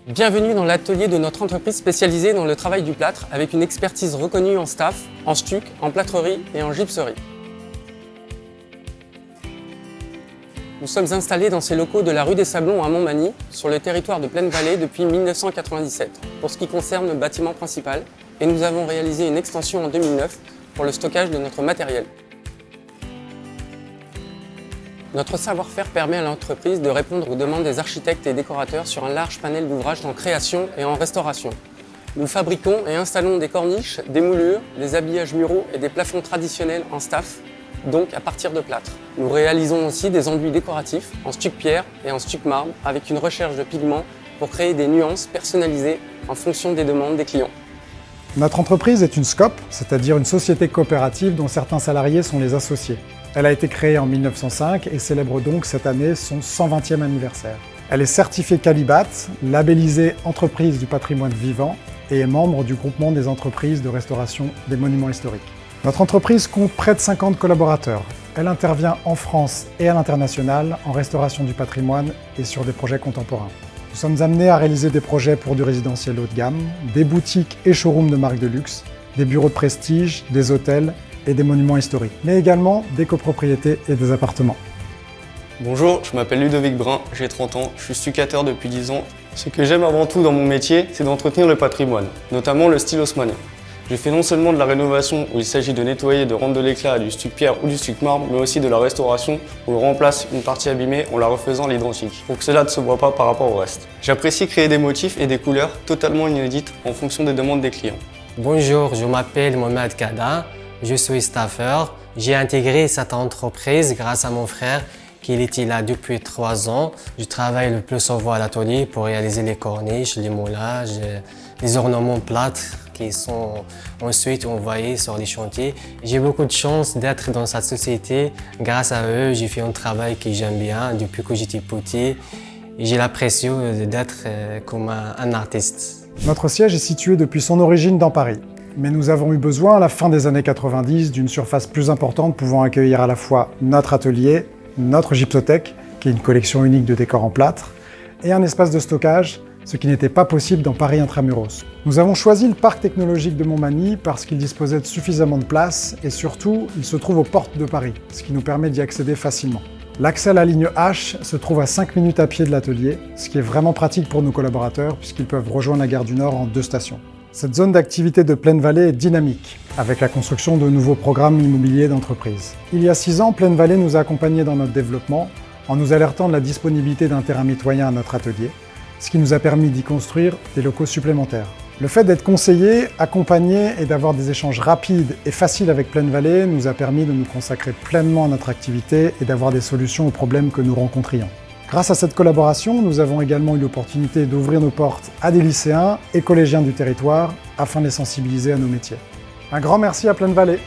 Bienvenue dans l'atelier de notre entreprise spécialisée dans le travail du plâtre avec une expertise reconnue en staff, en stuc, en plâtrerie et en gypserie. Nous sommes installés dans ces locaux de la rue des Sablons à Montmagny, sur le territoire de Plaine-Vallée depuis 1997, pour ce qui concerne le bâtiment principal, et nous avons réalisé une extension en 2009 pour le stockage de notre matériel. Notre savoir-faire permet à l'entreprise de répondre aux demandes des architectes et décorateurs sur un large panel d'ouvrages en création et en restauration. Nous fabriquons et installons des corniches, des moulures, des habillages muraux et des plafonds traditionnels en staff, donc à partir de plâtre. Nous réalisons aussi des enduits décoratifs en stuc pierre et en stuc marbre avec une recherche de pigments pour créer des nuances personnalisées en fonction des demandes des clients. Notre entreprise est une SCOP, c'est-à-dire une société coopérative dont certains salariés sont les associés. Elle a été créée en 1905 et célèbre donc cette année son 120e anniversaire. Elle est certifiée Qualibat, labellisée Entreprise du patrimoine vivant et est membre du groupement des entreprises de restauration des monuments historiques. Notre entreprise compte près de 50 collaborateurs. Elle intervient en France et à l'international en restauration du patrimoine et sur des projets contemporains. Nous sommes amenés à réaliser des projets pour du résidentiel haut de gamme, des boutiques et showrooms de marques de luxe, des bureaux de prestige, des hôtels et des monuments historiques, mais également des copropriétés et des appartements. Bonjour, je m'appelle Ludovic Brun, j'ai 30 ans, je suis stuccateur depuis 10 ans. Ce que j'aime avant tout dans mon métier, c'est d'entretenir le patrimoine, notamment le style haussmannien. Je fais non seulement de la rénovation où il s'agit de nettoyer et de rendre de l'éclat du stuc pierre ou du stuc marbre, mais aussi de la restauration où on remplace une partie abîmée en la refaisant à l'identique, pour que cela ne se voit pas par rapport au reste. J'apprécie créer des motifs et des couleurs totalement inédites en fonction des demandes des clients. Bonjour, je m'appelle Mohamed Kada, je suis staffeur. J'ai intégré cette entreprise grâce à mon frère qui était là depuis 3 ans. Je travaille le plus souvent à l'atelier pour réaliser les corniches, les moulages, les ornements plâtres qui sont ensuite envoyés sur les chantiers. J'ai beaucoup de chance d'être dans cette société. Grâce à eux, j'ai fait un travail que j'aime bien depuis que j'étais petit. J'ai l'impression d'être comme un artiste. Notre siège est situé depuis son origine dans Paris. Mais nous avons eu besoin, à la fin des années 90, d'une surface plus importante pouvant accueillir à la fois notre atelier, notre gypsothèque, qui est une collection unique de décors en plâtre, et un espace de stockage, ce qui n'était pas possible dans Paris Intramuros. Nous avons choisi le parc technologique de Montmagny parce qu'il disposait de suffisamment de place et surtout, il se trouve aux portes de Paris, ce qui nous permet d'y accéder facilement. L'accès à la ligne H se trouve à 5 minutes à pied de l'atelier, ce qui est vraiment pratique pour nos collaborateurs puisqu'ils peuvent rejoindre la gare du Nord en 2 stations. Cette zone d'activité de Plaine-Vallée est dynamique, avec la construction de nouveaux programmes immobiliers d'entreprise. Il y a 6 ans, Plaine-Vallée nous a accompagnés dans notre développement en nous alertant de la disponibilité d'un terrain mitoyen à notre atelier, ce qui nous a permis d'y construire des locaux supplémentaires. Le fait d'être conseillé, accompagné et d'avoir des échanges rapides et faciles avec Plaine-Vallée nous a permis de nous consacrer pleinement à notre activité et d'avoir des solutions aux problèmes que nous rencontrions. Grâce à cette collaboration, nous avons également eu l'opportunité d'ouvrir nos portes à des lycéens et collégiens du territoire afin de les sensibiliser à nos métiers. Un grand merci à Plaine-Vallée.